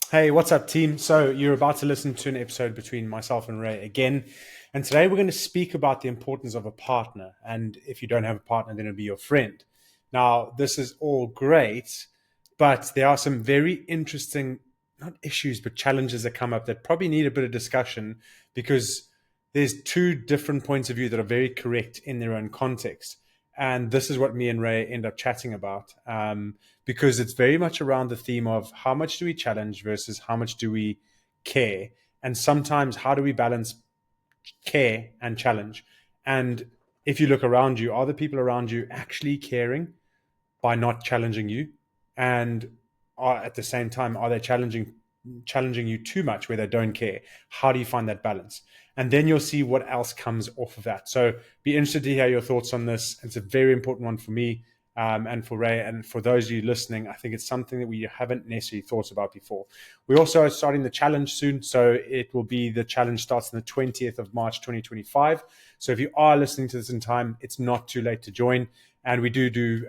Hey, what's up, team? So, you're about to listen to an episode between myself and Ray again. And today we're going to speak about the importance of a partner. And if you don't have a partner, then it'll be your friend. Now, this is all great, but there are some very interesting, not issues, but challenges that come up that probably need a bit of discussion because there's two different points of view that are very correct in their own context. And this is what me and Ray end up chatting about. Because it's very much around the theme of how much do we challenge versus how much do we care. And sometimes, how do we balance care and challenge? And if you look around you, are the people around you actually caring by not challenging you? And are at the same time, are they challenging you too much where they don't care? How do you find that balance? And then you'll see what else comes off of that. So be interested to hear your thoughts on this. It's a very important one for me, and for Ray, and for those of you listening. I think it's something that we haven't necessarily thought about before. We also are starting the challenge soon. So it will be, the challenge starts on the 20th of March, 2025. So if you are listening to this in time, it's not too late to join. And we do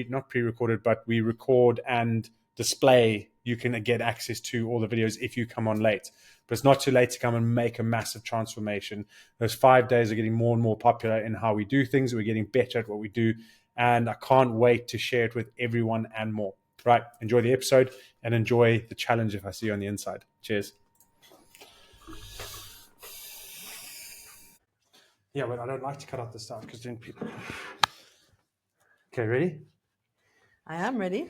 not pre-recorded, but we record and display. You can get access to all the videos if you come on late. But it's not too late to come and make a massive transformation. Those 5 days are getting more and more popular in how we do things. We're getting better at what we do. And I can't wait to share it with everyone and more. Right. Enjoy the episode and enjoy the challenge if I see you on the inside. Cheers. Yeah, but I don't like to cut out the stuff because then people... Okay, ready? I am ready.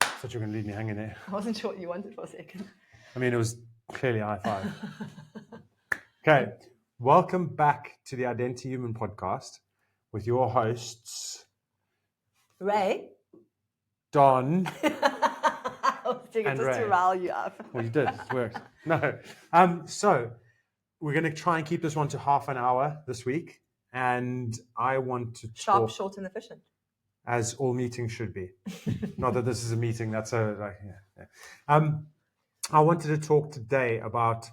I thought you were going to leave me hanging there. I wasn't sure what you wanted for a second. I mean, it was clearly high five. Okay, welcome back to the Identity Human podcast with your hosts, Ray? Don. I was doing it just to rile you up. Well, you did. It worked. No. So we're going to try and keep this one to half an hour this week. And I want to Sharp, talk, short, and efficient. as all meetings should be. Not that this is a meeting. That's a like. Yeah. I wanted to talk today about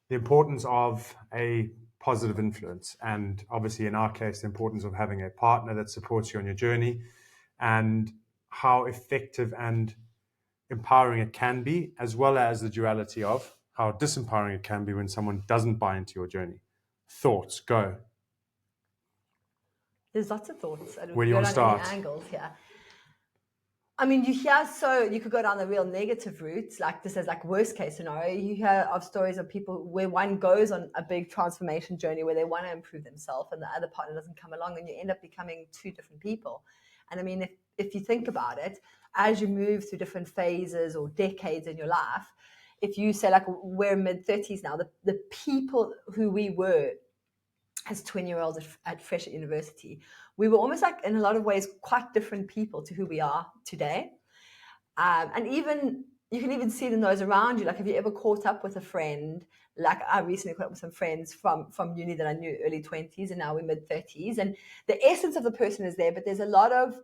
the importance of a positive influence, and obviously in our case, the importance of having a partner that supports you on your journey, and how effective and empowering it can be, as well as the duality of how disempowering it can be when someone doesn't buy into your journey. Thoughts, go. There's lots of thoughts. Where do you want to start? Angles here. I mean, you hear, so you could go down the real negative route, like this is like worst case scenario. You hear of stories of people where one goes on a big transformation journey where they want to improve themselves and the other partner doesn't come along, and you end up becoming two different people. And I mean, if you think about it, as you move through different phases or decades in your life, if you say like we're mid-30s now, the people who we were as 20-year-olds at Fresh at University, we were almost like in a lot of ways quite different people to who we are today. And even you can even see it in those around you. Like, have you ever caught up with a friend? Like, I recently caught up with some friends from uni that I knew early 20s, and now we're mid 30s. And the essence of the person is there, but there's a lot of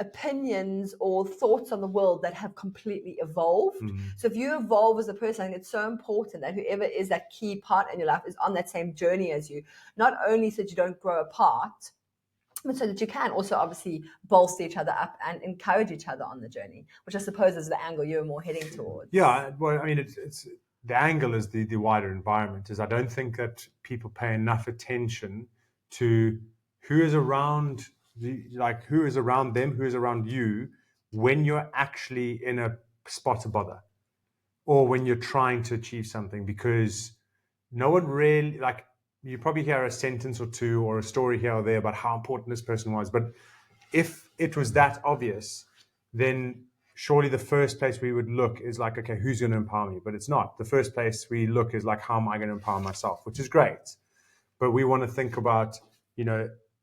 opinions or thoughts on the world that have completely evolved. So if you evolve as a person, I think it's so important that whoever is that key part in your life is on that same journey as you, not only so that you don't grow apart, but so that you can also obviously bolster each other up and encourage each other on the journey, which I suppose is the angle you're more heading towards. Yeah, well, I mean, it's the angle is the wider environment. Is I don't think that people pay enough attention to who is around who is around them, who is around you when you're actually in a spot of bother, or when you're trying to achieve something, because no one really, like, you probably hear a sentence or two or a story here or there about how important this person was, but if it was that obvious, then surely the first place we would look is like, okay, who's going to empower me? But it's not. The first place we look is like, how am I going to empower myself? Which is great, but we want to think about,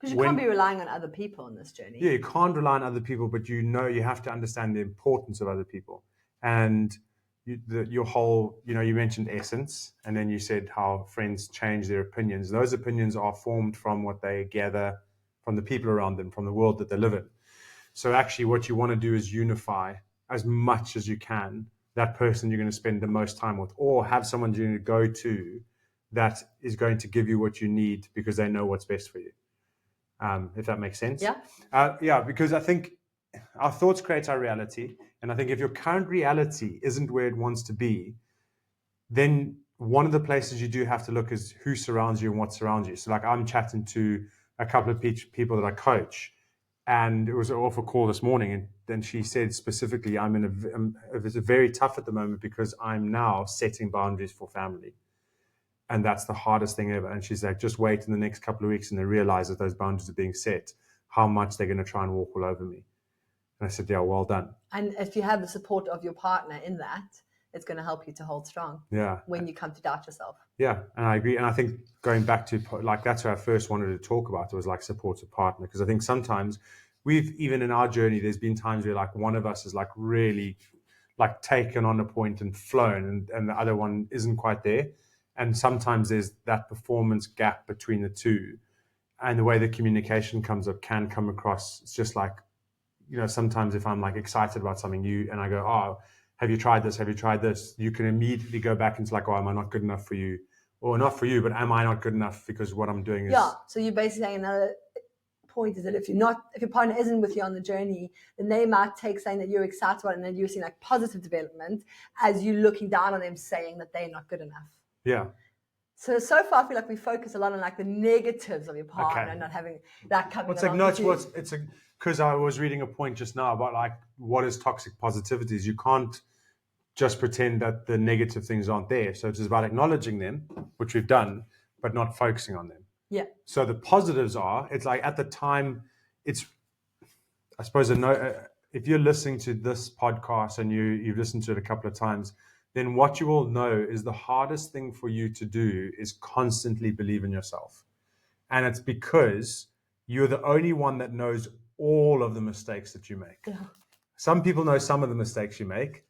because you can't be relying on other people on this journey. Yeah, you can't rely on other people, but you have to understand the importance of other people. And your whole, you mentioned essence, and then you said how friends change their opinions. Those opinions are formed from what they gather from the people around them, from the world that they live in. So actually what you want to do is unify as much as you can that person you're going to spend the most time with, or have someone you're going to go to that is going to give you what you need because they know what's best for you. If that makes sense. Yeah. Because I think our thoughts create our reality. And I think if your current reality isn't where it wants to be, then one of the places you do have to look is who surrounds you and what surrounds you. So, like, I'm chatting to a couple of people that I coach, and it was an awful call this morning. And then she said specifically, it's very tough at the moment because I'm now setting boundaries for family. And that's the hardest thing ever. And she's like, just wait in the next couple of weeks and they realize that those boundaries are being set, how much they're going to try and walk all over me. And I said, yeah, well done. And if you have the support of your partner in that, it's going to help you to hold strong. Yeah. When you come to doubt yourself. Yeah, and I agree. And I think going back to, like, that's what I first wanted to talk about. It was like supportive partner, because I think sometimes even in our journey, there's been times where like one of us is like really like taken on a point and flown, and the other one isn't quite there. And sometimes there's that performance gap between the two, and the way the communication comes up can come across. It's just like, sometimes if I'm like excited about something and I go, oh, have you tried this? Have you tried this? You can immediately go back into like, oh, am I not good enough for you? Or not for you, but am I not good enough because what I'm doing is... Yeah, so you're basically saying another point is that if your partner isn't with you on the journey, then they might take saying that you're excited about it and then you're seeing like positive development as you looking down on them saying that they're not good enough. Yeah. So far I feel like we focus a lot on like the negatives of your partner, not having that coming it's because I was reading a point just now about like what is toxic positivity. You can't just pretend that the negative things aren't there. So it's about acknowledging them, which we've done, but not focusing on them. Yeah. So the positives are, it's like at the time, I suppose, if you're listening to this podcast and you've listened to it a couple of times, then what you will know is the hardest thing for you to do is constantly believe in yourself. And it's because you're the only one that knows all of the mistakes that you make. Yeah. Some people know some of the mistakes you make,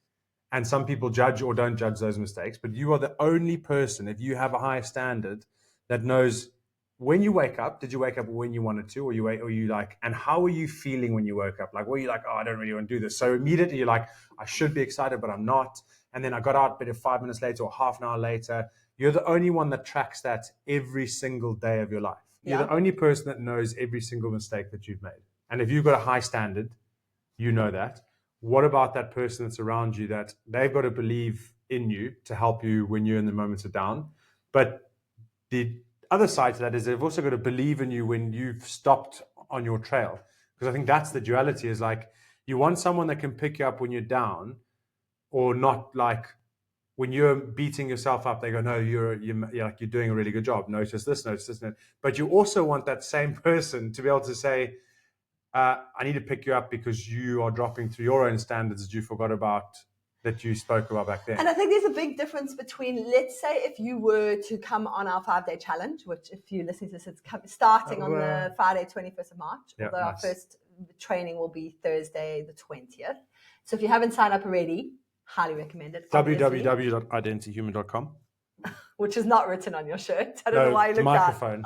and some people judge or don't judge those mistakes, but you are the only person, if you have a higher standard, that knows when you wake up. Did you wake up when you wanted to, or you like, and how are you feeling when you woke up? Like, were you like, oh, I don't really want to do this? So immediately you're like, I should be excited, but I'm not. And then I got out, but 5 minutes later or half an hour later, you're the only one that tracks that every single day of your life. You're the only person that knows every single mistake that you've made. And if you've got a high standard, you know that. What about that person that's around you that they've got to believe in you to help you when you're in the moments of down? But the other side to that is they've also got to believe in you when you've stopped on your trail. Because I think that's the duality, is like you want someone that can pick you up when you're down, or not like when you're beating yourself up, they go, no, you're doing a really good job. Notice this. But you also want that same person to be able to say, I need to pick you up because you are dropping through your own standards that you forgot about, that you spoke about back then. And I think there's a big difference between, let's say, if you were to come on our 5-day challenge, which if you're listening to this, it's starting on the Friday, 21st of March, although our first training will be Thursday, the 20th. So if you haven't signed up already, highly recommend it. www.identityhuman.com. Which is not written on your shirt. I don't know why you look microphone.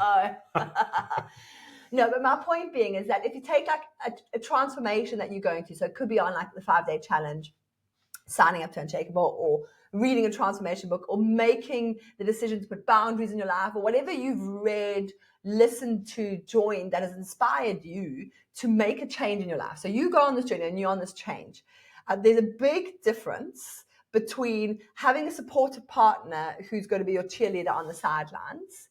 No, but my point being is that if you take like a transformation that you're going through, so it could be on like the 5-day challenge, signing up to Unshakable, or reading a transformation book, or making the decision to put boundaries in your life, or whatever you've read, listened to, joined that has inspired you to make a change in your life. So you go on this journey and you're on this change. There's a big difference between having a supportive partner who's going to be your cheerleader on the sidelines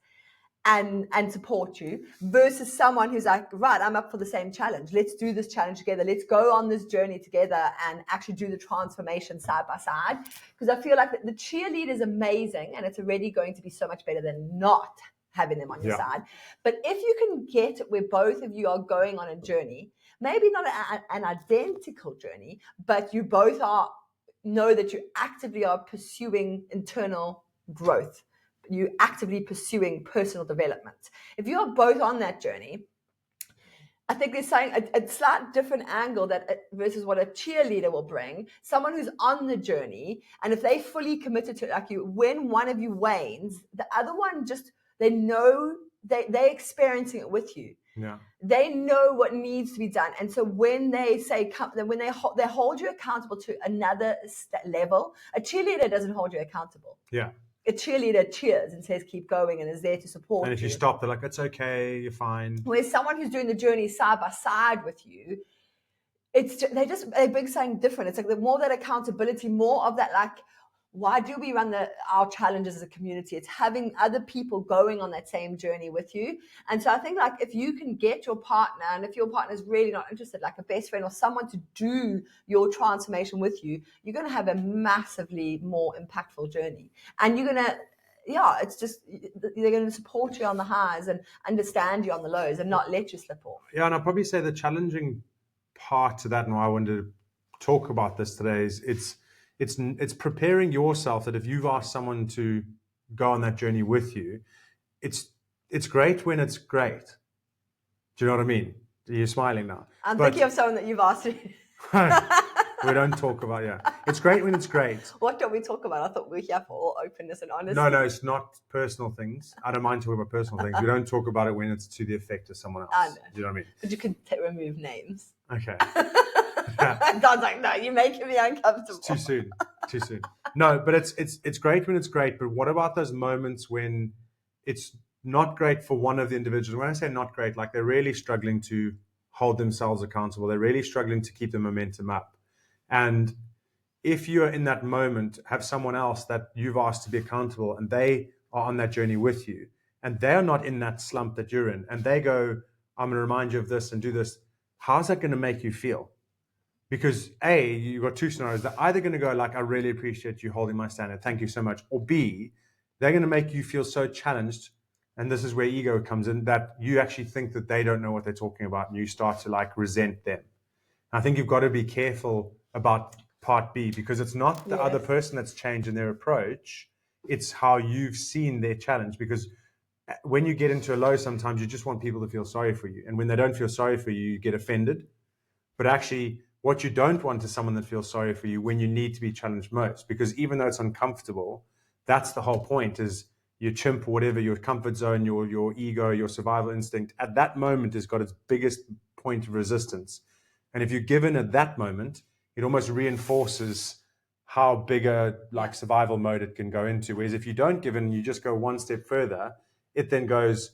and support you, versus someone who's like, right, I'm up for the same challenge. Let's do this challenge together. Let's go on this journey together and actually do the transformation side by side. Because I feel like the cheerleader is amazing, and it's already going to be so much better than not having them on your side. But if you can get where both of you are going on a journey, maybe not an identical journey, but you both know that you actively are pursuing internal growth, you actively pursuing personal development. If you are both on that journey, I think there's saying a slight different angle that versus what a cheerleader will bring. Someone who's on the journey, and if they fully committed to it, like you, when one of you wanes, the other one just, they know they're experiencing it with you. Yeah. They know what needs to be done, and so when they say, when they hold you accountable to another level, a cheerleader doesn't hold you accountable. Yeah. A cheerleader cheers and says, keep going, and is there to support you. And if you stop, they're like, it's okay, you're fine. Whereas someone who's doing the journey side by side with you, they're big saying different. It's like the more that accountability, more of that, like, why do we run our challenges as a community? It's having other people going on that same journey with you. And so I think, like, if you can get your partner, and if your partner is really not interested, like a best friend or someone to do your transformation with you, you're going to have a massively more impactful journey. And you're going to, it's just, they're going to support you on the highs and understand you on the lows and not let you slip off. Yeah, and I'll probably say the challenging part to that, and why I wanted to talk about this today, is it's preparing yourself that if you've asked someone to go on that journey with you, it's great when it's great. Do you know what I mean? You're smiling now. I'm thinking of someone that you've asked me. We don't talk about, it's great when it's great. What don't we talk about? I thought we were here for all openness and honesty. No, it's not personal things. I don't mind talking about personal things. We don't talk about it when it's to the effect of someone else. I know. Do you know what I mean? But you can remove names. Okay. Don's like, no, you're making me uncomfortable. It's too soon. No, but it's great when it's great. But what about those moments when it's not great for one of the individuals? When I say not great, like they're really struggling to hold themselves accountable. They're really struggling to keep the momentum up. And if you're in that moment, have someone else that you've asked to be accountable and they are on that journey with you and they're not in that slump that you're in, and they go, I'm going to remind you of this and do this. How's that going to make you feel? Because A, you've got two scenarios. They're either going to go like, I really appreciate you holding my standard. Thank you so much. Or B, they're going to make you feel so challenged. And this is where ego comes in, that you actually think that they don't know what they're talking about and you start to like resent them. I think you've got to be careful about part B, because it's not the other person that's changed in their approach. It's how you've seen their challenge. Because when you get into a low, sometimes you just want people to feel sorry for you. And when they don't feel sorry for you, you get offended. But actually, what you don't want is someone that feels sorry for you when you need to be challenged most. Because even though it's uncomfortable, that's the whole point, is your chimp or whatever, your comfort zone, your ego, your survival instinct, at that moment has got its biggest point of resistance. And if you're given at that moment, it almost reinforces how big a survival mode it can go into. Whereas if you don't give in, you just go one step further, it then goes,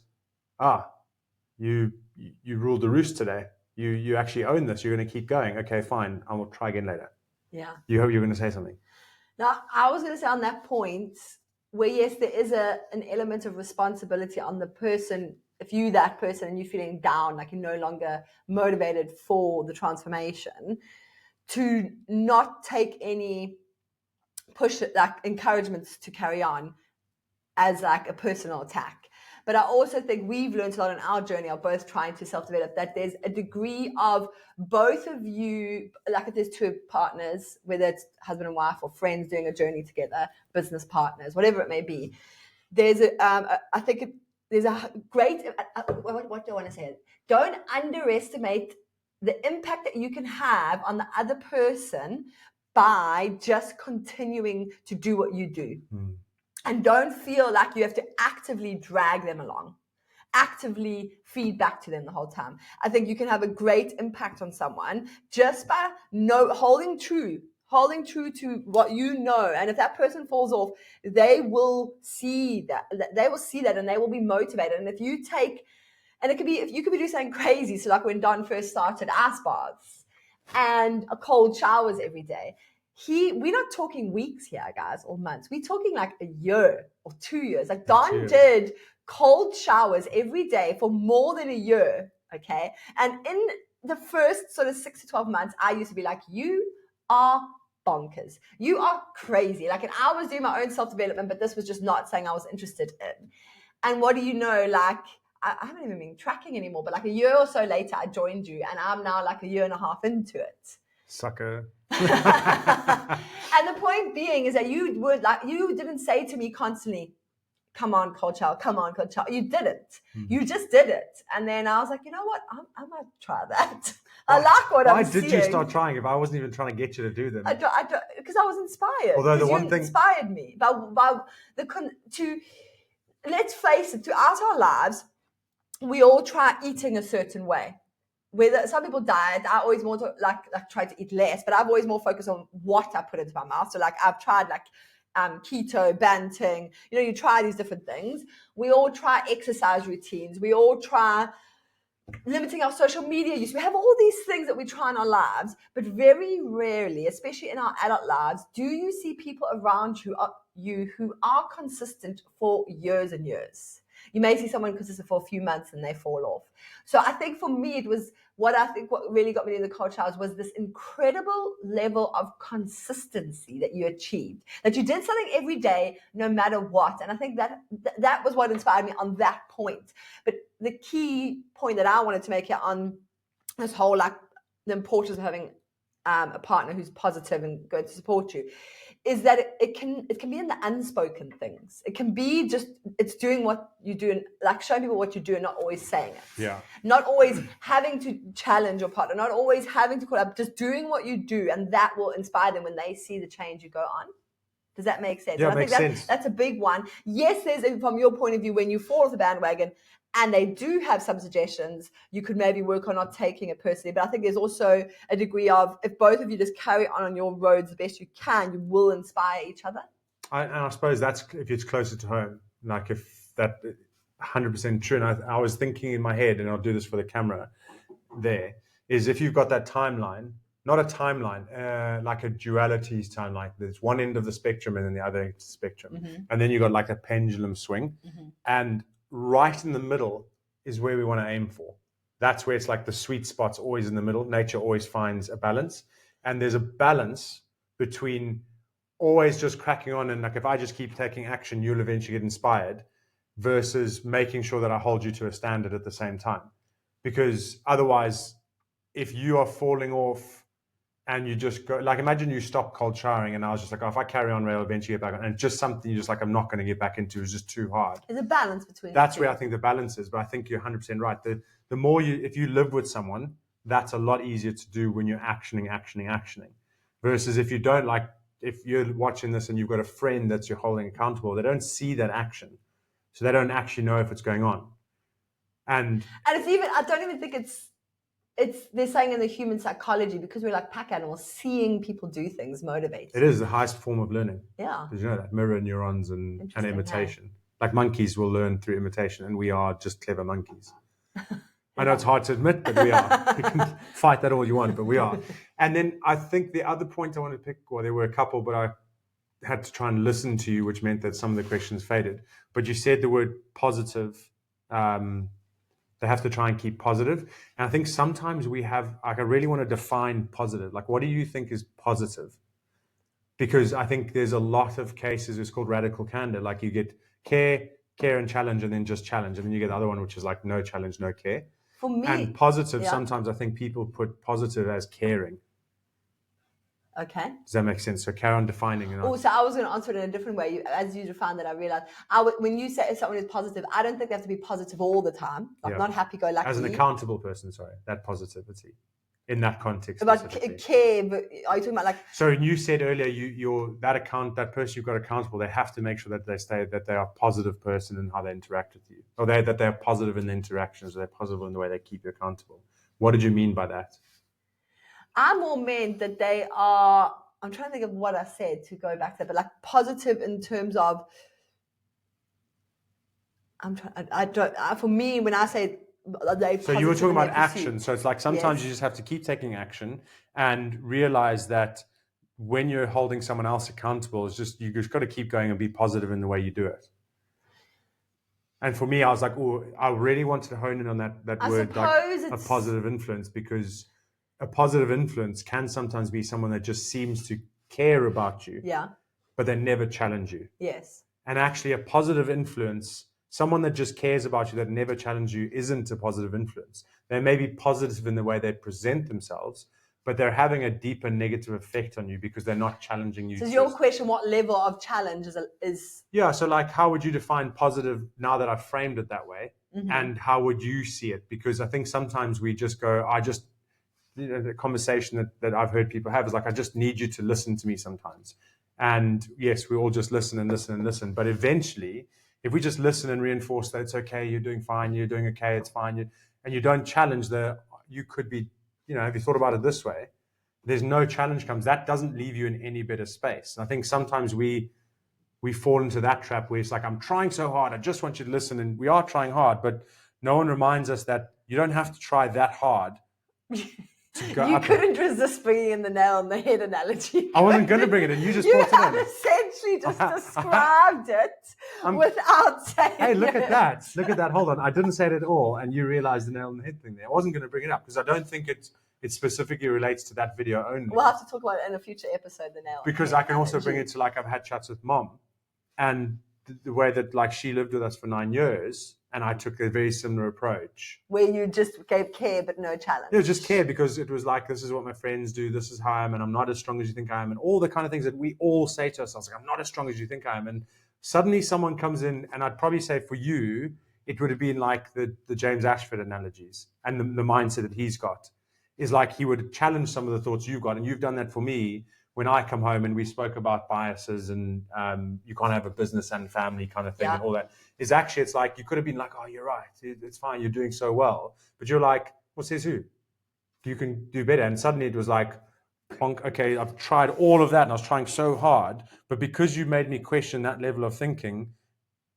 you ruled the roost today. You actually own this. You're going to keep going. Okay, fine. I will try again later. Yeah. You hope you're going to say something. Now, I was going to say on that point, where yes, there is an element of responsibility on the person. If you that person and you're feeling down, like you're no longer motivated for the transformation, to not take any encouragements to carry on as like a personal attack. But I also think we've learned a lot in our journey of both trying to self-develop, that there's a degree of both of you, like if there's two partners, whether it's husband and wife or friends doing a journey together, business partners, whatever it may be, there's there's a great, what do I want to say? Don't underestimate the impact that you can have on the other person by just continuing to do what you do. And don't feel like you have to actively drag them along, actively feed back to them the whole time. I think you can have a great impact on someone just by holding true to what you know. And if that person falls off, they will see that. They will see that and they will be motivated. And if you take, and it could be, if you could be doing something crazy. So like when Don first started ice baths and cold showers every day. We're not talking weeks here, guys, or months. We're talking like a year or 2 years. Like Don did cold showers every day for more than a year, okay? And in the first sort of 6 to 12 months, I used to be like, you are bonkers. You are crazy. Like, and I was doing my own self-development, but this was just not something I was interested in. And what do you know, like, I haven't even been tracking anymore, but like a year or so later, I joined you, and I'm now like a year and a half into it. Sucker. And the point being is that you didn't say to me constantly, come on, cold shower, come on, cold shower. You didn't. You just did it. And then I was like, you know what? I might try that. I like what I'm seeing. Why did you start trying if I wasn't even trying to get you to do them? Because I was inspired. Although the one thing inspired me let's face it, throughout our lives, we all try eating a certain way. Whether some people diet, I always more like try to eat less, but I've always more focused on what I put into my mouth. So like I've tried like keto, banting, you try these different things. We all try exercise routines. We all try limiting our social media use. We have all these things that we try in our lives, but very rarely, especially in our adult lives, do you see people around you who are consistent for years and years. You may see someone consistent for a few months and they fall off. So I think for me, it was what really got me in the culture was this incredible level of consistency that you achieved, that you did something every day, no matter what. And I think that was what inspired me on that point. But the key point that I wanted to make here on this whole, like, the importance of having a partner who's positive and going to support you, is that it can be in the unspoken things. It can be just, it's doing what you do and like showing people what you do and not always saying it. Yeah. Not always having to challenge your partner, not always having to call up, just doing what you do, and that will inspire them when they see the change you go on. Does that make sense? Yeah, and I makes think sense. that's a big one. Yes, there's, from your point of view, when you fall off the bandwagon and they do have some suggestions, you could maybe work on not taking it personally. But I think there's also a degree of, if both of you just carry on your roads the best you can, you will inspire each other. And I suppose that's if it's closer to home. Like if that 100% true. And I was thinking in my head, and I'll do this for the camera there, is if you've got that timeline, not a timeline, like a dualities timeline. There's one end of the spectrum and then the other end of the spectrum. Mm-hmm. And then you've got like a pendulum swing. Mm-hmm. And right in the middle is where we want to aim for. That's where it's like the sweet spot's always in the middle. Nature always finds a balance. And there's a balance between always just cracking on and like if I just keep taking action, you'll eventually get inspired, versus making sure that I hold you to a standard at the same time. Because otherwise, if you are falling off and you just go, like imagine you stop cold showering and I was just like, oh, if I carry on, I'll eventually get back on. And just something you're just like, I'm not going to get back into, is just too hard. There's a balance between that's where I think the balance is. But I think you're 100% right. The more if you live with someone, that's a lot easier to do when you're actioning. Versus if you don't, like if you're watching this and you've got a friend that you're holding accountable, they don't see that action. So they don't actually know if it's going on. And it's even, I don't even think it's they're saying in the human psychology, because we're like pack animals, seeing people do things motivates. It is the highest form of learning. Yeah. Did you know that? Mirror neurons and imitation. Like monkeys will learn through imitation, and we are just clever monkeys. I know it's hard to admit, but we are. You can fight that all you want, but we are. And then I think the other point I want to pick, well, there were a couple, but I had to try and listen to you, which meant that some of the questions faded. But you said the word positive. They have to try and keep positive. And I think sometimes we have, like, I really want to define positive. Like, what do you think is positive? Because I think there's a lot of cases, it's called radical candor. Like you get care and challenge, and then just challenge. And then you get the other one, which is like no challenge, no care. For me. And positive, sometimes I think people put positive as caring. Okay. Does that make sense? So carry on defining. So I was going to answer it in a different way. As you defined that, I realized when you say someone is positive, I don't think they have to be positive all the time. Like not happy-go-lucky. As an accountable person, sorry, that positivity in that context. About care, but are you talking about like? So you said earlier, that person you've got accountable, they have to make sure that they are a positive person in how they interact with you, or that they're positive in the interactions, or they're positive in the way they keep you accountable. What did you mean by that? I more meant that they are, I'm trying to think of what I said to go back to that, but like positive in terms of, for me, when I say they, so you were talking about action. So it's like sometimes you just have to keep taking action and realize that when you're holding someone else accountable, it's just, you just got to keep going and be positive in the way you do it. And for me, I was like, oh, I really wanted to hone in on that word, like a positive influence, because a positive influence can sometimes be someone that just seems to care about you, but they never challenge you. Yes. And actually a positive influence, someone that just cares about you, that never challenges you, isn't a positive influence. They may be positive in the way they present themselves, but they're having a deeper negative effect on you because they're not challenging you. So is your question, what level of challenge is? Yeah, so like, how would you define positive now that I've framed it that way? Mm-hmm. And how would you see it? Because I think sometimes we just go, the conversation that I've heard people have is like, I just need you to listen to me sometimes. And yes, we all just listen and listen and listen. But eventually, if we just listen and reinforce that it's okay, you're doing fine, you're doing okay, it's fine, and you don't challenge you could be, have you thought about it this way? There's no challenge comes. That doesn't leave you in any better space. And I think sometimes we fall into that trap where it's like, I'm trying so hard, I just want you to listen. And we are trying hard, but no one reminds us that you don't have to try that hard to go You up it. couldn't resist bringing in the nail on the head analogy. I wasn't going to bring it in. You just You brought it have in. essentially just described it without saying Hey, look it. at that. Look at that. Hold on. I didn't say it at all. And you realized the nail on the head thing there. I wasn't going to bring it up because I don't think it specifically relates to that video only. We'll have to talk about it in a future episode, the nail on Because the head I can also analogy. bring it to, like, I've had chats with Mom, and the way that, like, she lived with us for 9 years, and I took a very similar approach. Where you just gave care but no challenge. Yeah, just care, because it was like, this is what my friends do, this is how I am, and I'm not as strong as you think I am, and all the kind of things that we all say to ourselves, like, I'm not as strong as you think I am. And suddenly someone comes in, and I'd probably say for you, it would have been like the James Ashford analogies, and the mindset that he's got is like he would challenge some of the thoughts you've got, and you've done that for me when I come home and we spoke about biases and you can't have a business and family kind of thing and all that. Is actually, it's like you could have been like, oh, you're right, it's fine, you're doing so well, but you're like, well, says who? You can do better. And suddenly it was like, okay, I've tried all of that and I was trying so hard, but because you made me question that level of thinking,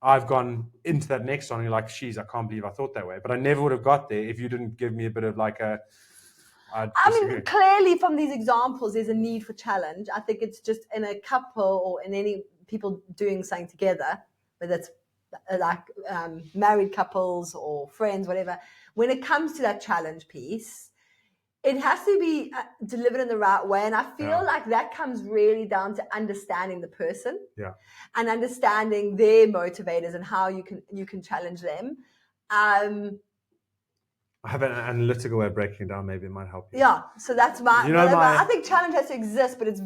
I've gone into that next one and you're like, geez, I can't believe I thought that way. But I never would have got there if you didn't give me a bit of like a, I mean, clearly from these examples, there's a need for challenge. I think it's just in a couple or in any people doing something together, whether it's like married couples or friends, whatever. When it comes to that challenge piece, it has to be delivered in the right way. And I feel like that comes really down to understanding the person and understanding their motivators and how you can challenge them. I have an analytical way of breaking it down. Maybe it might help you. Yeah, so that's my. I think challenge has to exist, but it's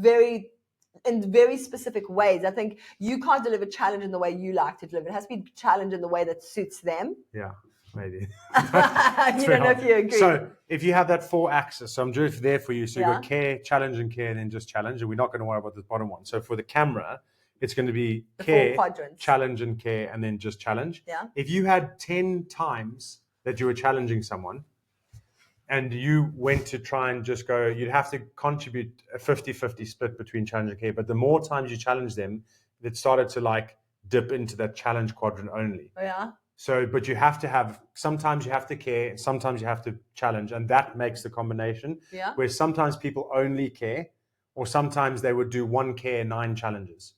in very specific ways. I think you can't deliver challenge in the way you like to deliver. It has to be challenge in the way that suits them. Yeah, maybe. You don't know if you agree. So if you have that 4 axis, so I'm just there for you. So you've got care, challenge, and care, and then just challenge. And we're not going to worry about the bottom one. So for the camera, it's going to be the care, 4 quadrants. Challenge, and care, and then just challenge. Yeah. If you had 10 times that you were challenging someone and you went to try and just go, you'd have to contribute a 50-50 split between challenge and care. But the more times you challenge them, it started to like dip into that challenge quadrant only. Oh, yeah. So, but you have to have, sometimes you have to care, sometimes you have to challenge, and that makes the combination. Yeah. Where sometimes people only care, or sometimes they would do 1 care, 9 challenges.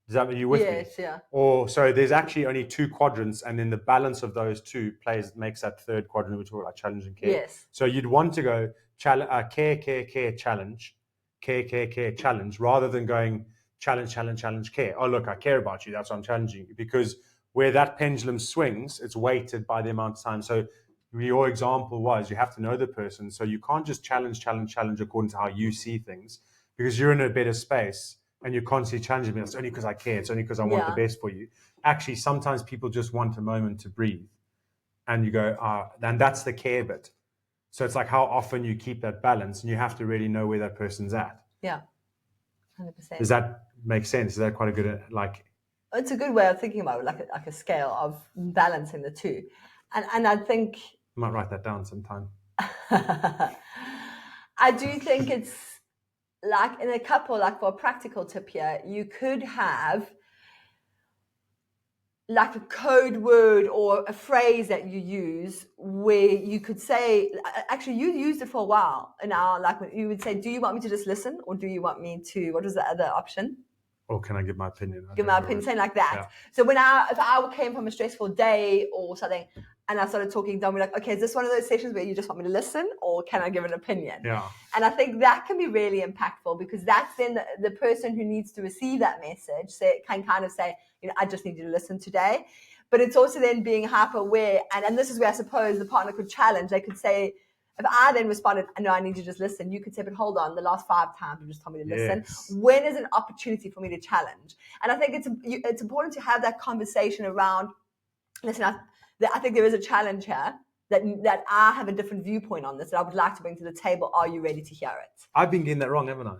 Is that what you're with me? Yes, yeah. Or so there's actually only 2 quadrants, and then the balance of those 2 makes that 3rd quadrant, which we're like challenge and care. Yes. So you'd want to go care, challenge, care, challenge, rather than going challenge, care. Oh, look, I care about you. That's why I'm challenging you. Because where that pendulum swings, it's weighted by the amount of time. So your example was you have to know the person. So you can't just challenge according to how you see things, because you're in a better space. And you're constantly challenging me. It's only because I care. It's only because I want the best for you. Actually, sometimes people just want a moment to breathe. And you go, and that's the care bit. So it's like how often you keep that balance, and you have to really know where that person's at. Yeah, 100%. Does that make sense? Is that quite a good, like... It's a good way of thinking about it, like a scale of balancing the two. And I think... I might write that down sometime. I do think it's... like in a couple, like for a practical tip here, you could have like a code word or a phrase that you use where you could say, actually you used it for a while, and now like you would say, do you want me to just listen, or do you want me to, what was the other option? Or can I give my opinion? Give my opinion, something like that. Yeah. So if I came from a stressful day or something, and I started talking, they'll be like, okay, is this one of those sessions where you just want me to listen, or can I give an opinion? Yeah. And I think that can be really impactful, because that's then the person who needs to receive that message can kind of say, I just need you to listen today. But it's also then being hyper aware. And this is where I suppose the partner could challenge. They could say, if I then responded, no, I need you to just listen, you could say, but hold on, the last 5 times you just told me to listen. Yes. When is an opportunity for me to challenge? And I think it's important to have that conversation around, listen, I think there is a challenge here that I have a different viewpoint on this that I would like to bring to the table. Are you ready to hear it? I've been getting that wrong, haven't I?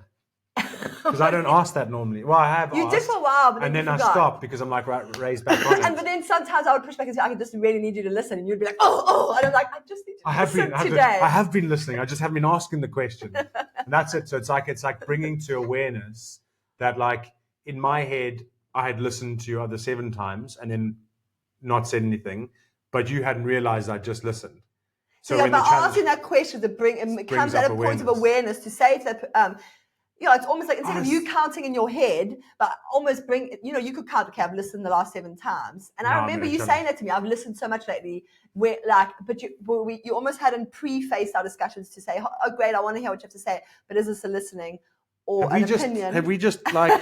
Because I don't ask that normally. Well, I have. You did for a while, but then I stopped because I'm like, raised back on it. But then sometimes I would push back and say, I just really need you to listen, and you'd be like, oh, and I'm like, I just need you to listen today. I have been listening. I just haven't been asking the question, and that's it. So it's like bringing to awareness that, like, in my head, I had listened to you other 7 times and then not said anything, but you hadn't realized I just listened. So when by the challenge asking that question, it brings comes up at a point of awareness. awareness to say to that, it's almost like instead of you s- counting in your head, but almost you could count, okay, I've listened the last 7 times. And I Now I'm remember going you to saying challenge. that to me. I've listened so much lately where but you almost hadn't pre-faced our discussions to say, oh, great, I want to hear what you have to say, but is this a listening or an opinion? Have we just like,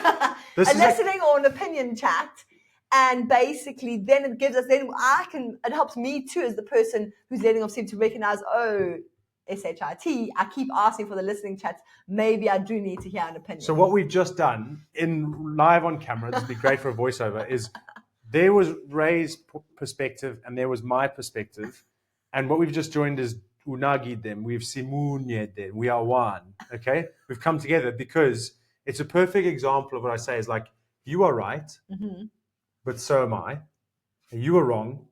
this a is listening or an opinion chat? And basically then it gives us, it helps me too as the person who's letting off steam to recognize, oh, SHIT, I keep asking for the listening chats. Maybe I do need to hear an opinion. So what we've just done in live on camera, this would be great for a voiceover, is there was Ray's perspective and there was my perspective. And what we've just joined is unagi them. We've simunyed them. We are one. Okay? We've come together because it's a perfect example of what I say is like, you are right, but so am I. And you are wrong,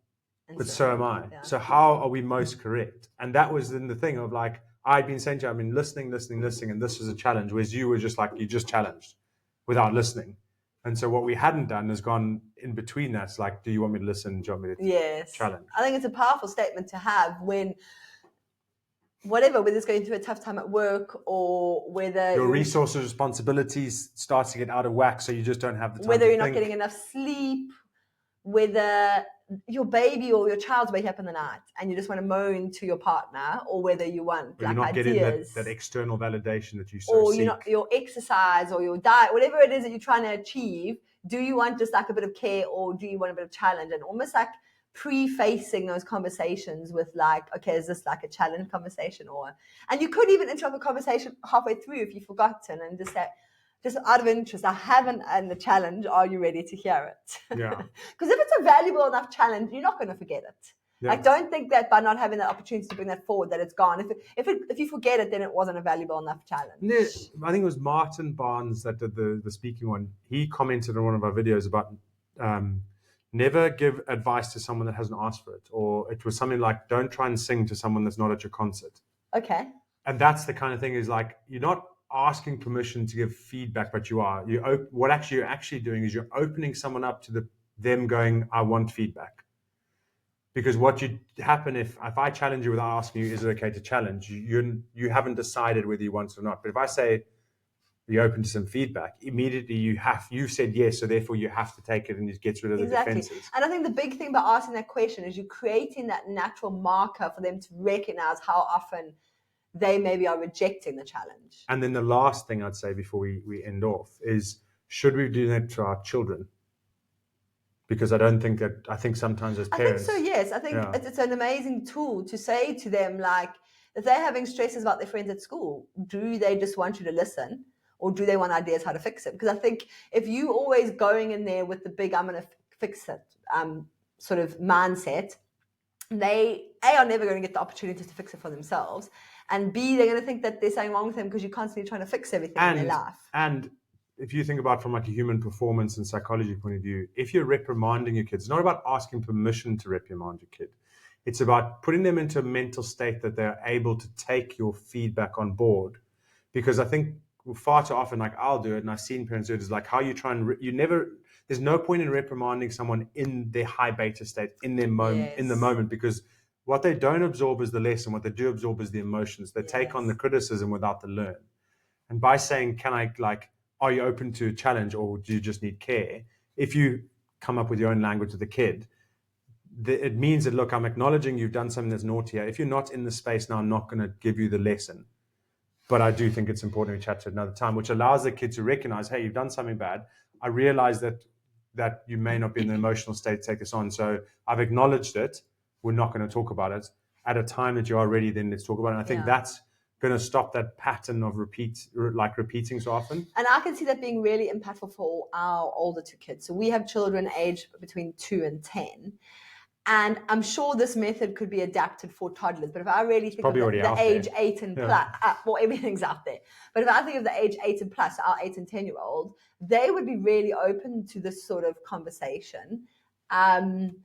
but so am I. Yeah. So how are we most correct? And that was then the thing of like, I'd been saying to you, I've been listening, and this was a challenge, whereas you were just like, you just challenged without listening. And so what we hadn't done is gone in between that. It's like, do you want me to listen? Do you want me to challenge? I think it's a powerful statement to have when whether it's going through a tough time at work or whether your resources, responsibilities start to get out of whack, so you just don't have the time whether to you're think. not getting enough sleep, whether your baby or your child's waking up in the night and you just want to moan to your partner, or whether you want or you're not ideas, getting that external validation that you so or seek. Your exercise or your diet, whatever it is that you're trying to achieve. Do you want just like a bit of care, or do you want a bit of challenge? And almost like prefacing those conversations with like, okay, is this like a challenge conversation? And you could even interrupt a conversation halfway through if you've forgotten and just say, just out of interest, I haven't and the challenge, are you ready to hear it? Yeah. Because if it's a valuable enough challenge, you're not going to forget it. Yeah. Like, don't think that by not having that opportunity to bring that forward, that it's gone. If you forget it, then it wasn't a valuable enough challenge. I think it was Martin Barnes that did the speaking one. He commented on one of our videos about never give advice to someone that hasn't asked for it. Or it was something like, don't try and sing to someone that's not at your concert. Okay. And that's the kind of thing is like, you're not asking permission to give feedback, but you are. What you're actually doing is you're opening someone up to them going, I want feedback. Because what would happen if I challenge you without asking you, is it okay to challenge? You haven't decided whether you want it or not. But if I say, are you open to some feedback? Immediately you've said yes, so therefore you have to take it, and it gets rid of the defenses. And I think the big thing by asking that question is you're creating that natural marker for them to recognize how often they maybe are rejecting the challenge. And then the last thing I'd say before we end off is, should we do that to our children? Because I think sometimes as parents. I think so, yes. I think it's an amazing tool to say to them, like, if they're having stresses about their friends at school, do they just want you to listen? Or do they want ideas how to fix it? Because I think if you always going in there with the big, I'm going to fix it sort of mindset, they, A, are never going to get the opportunity to fix it for themselves. And B, they're going to think that there's something wrong with them because you're constantly trying to fix everything in their life. And if you think about from like a human performance and psychology point of view, if you're reprimanding your kids, it's not about asking permission to reprimand your kid. It's about putting them into a mental state that they're able to take your feedback on board. Because I think far too often, like I'll do it, and I've seen parents do it, is like how you try and there's no point in reprimanding someone in their high beta state, in their moment, in the moment, because what they don't absorb is the lesson. What they do absorb is the emotions. They take on the criticism without the learn. And by saying, are you open to a challenge, or do you just need care? If you come up with your own language with the kid, it means that, look, I'm acknowledging you've done something that's naughty. If you're not in the space now, I'm not going to give you the lesson. But I do think it's important to chat to another time, which allows the kid to recognize, hey, you've done something bad. I realize that you may not be in the emotional state to take this on. So I've acknowledged it. We're not going to talk about it. At a time that you are ready, then let's talk about it. And I think that's going to stop that pattern of repeating so often. And I can see that being really impactful for our older two kids. So we have children aged between 2 and 10. And I'm sure this method could be adapted for toddlers. But if I really think of the age 8 and plus, well, everything's out there. But if I think of the age 8 and plus, our 8 and 10-year-old, they would be really open to this sort of conversation. And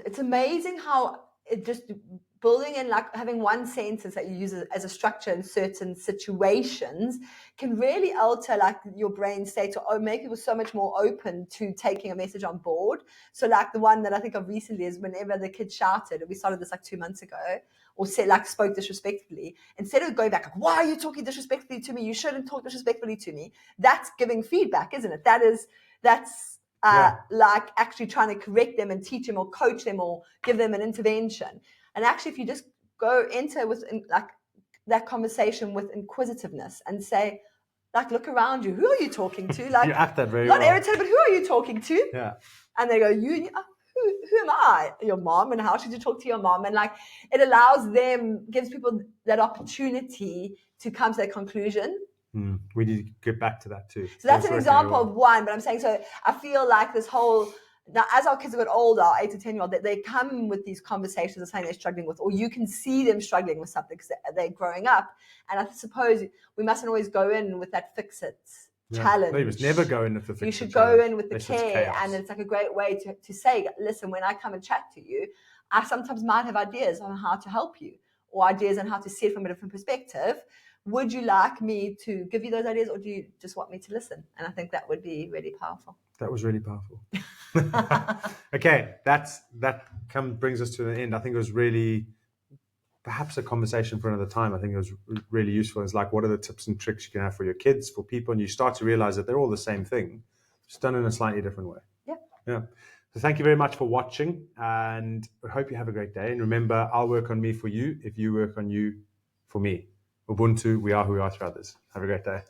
it's amazing how it just building in, like having one sentence that you use as a structure in certain situations can really alter like your brain state or make people so much more open to taking a message on board. So like the one that I think of recently is whenever the kid shouted, and we started this like 2 months ago, or said like spoke disrespectfully, instead of going back like, why are you talking disrespectfully to me? You shouldn't talk disrespectfully to me. That's giving feedback, isn't it? That's like actually trying to correct them and teach them or coach them or give them an intervention. And actually, if you just go into with like that conversation with inquisitiveness and say, like, look around you, who are you talking to? Like, You act that very not well. irritated, but who are you talking to? Yeah. And they go, who am I? Your mom, and how should you talk to your mom? And like, it allows them, gives people that opportunity to come to that conclusion. We need to get back to that too. So that's an example of one, but I'm saying, so I feel like this whole, now as our kids have got older, 8 to 10-year-old, they come with these conversations of something they're struggling with, or you can see them struggling with something because they're growing up. And I suppose we mustn't always go in with that fix-it challenge. No, you must never go in with the fix-it You should challenge. go in with the care, and it's like a great way to say, listen, when I come and chat to you, I sometimes might have ideas on how to help you, or ideas on how to see it from a different perspective. Would you like me to give you those ideas, or do you just want me to listen? And I think that would be really powerful. That was really powerful. Okay, that brings us to the end. I think it was really perhaps a conversation for another time. I think it was really useful. It's like, what are the tips and tricks you can have for your kids, for people, and you start to realize that they're all the same thing, just done in a slightly different way. Yeah. So thank you very much for watching, and I hope you have a great day. And remember, I'll work on me for you if you work on you for me. Ubuntu, we are who we are to others. Have a great day.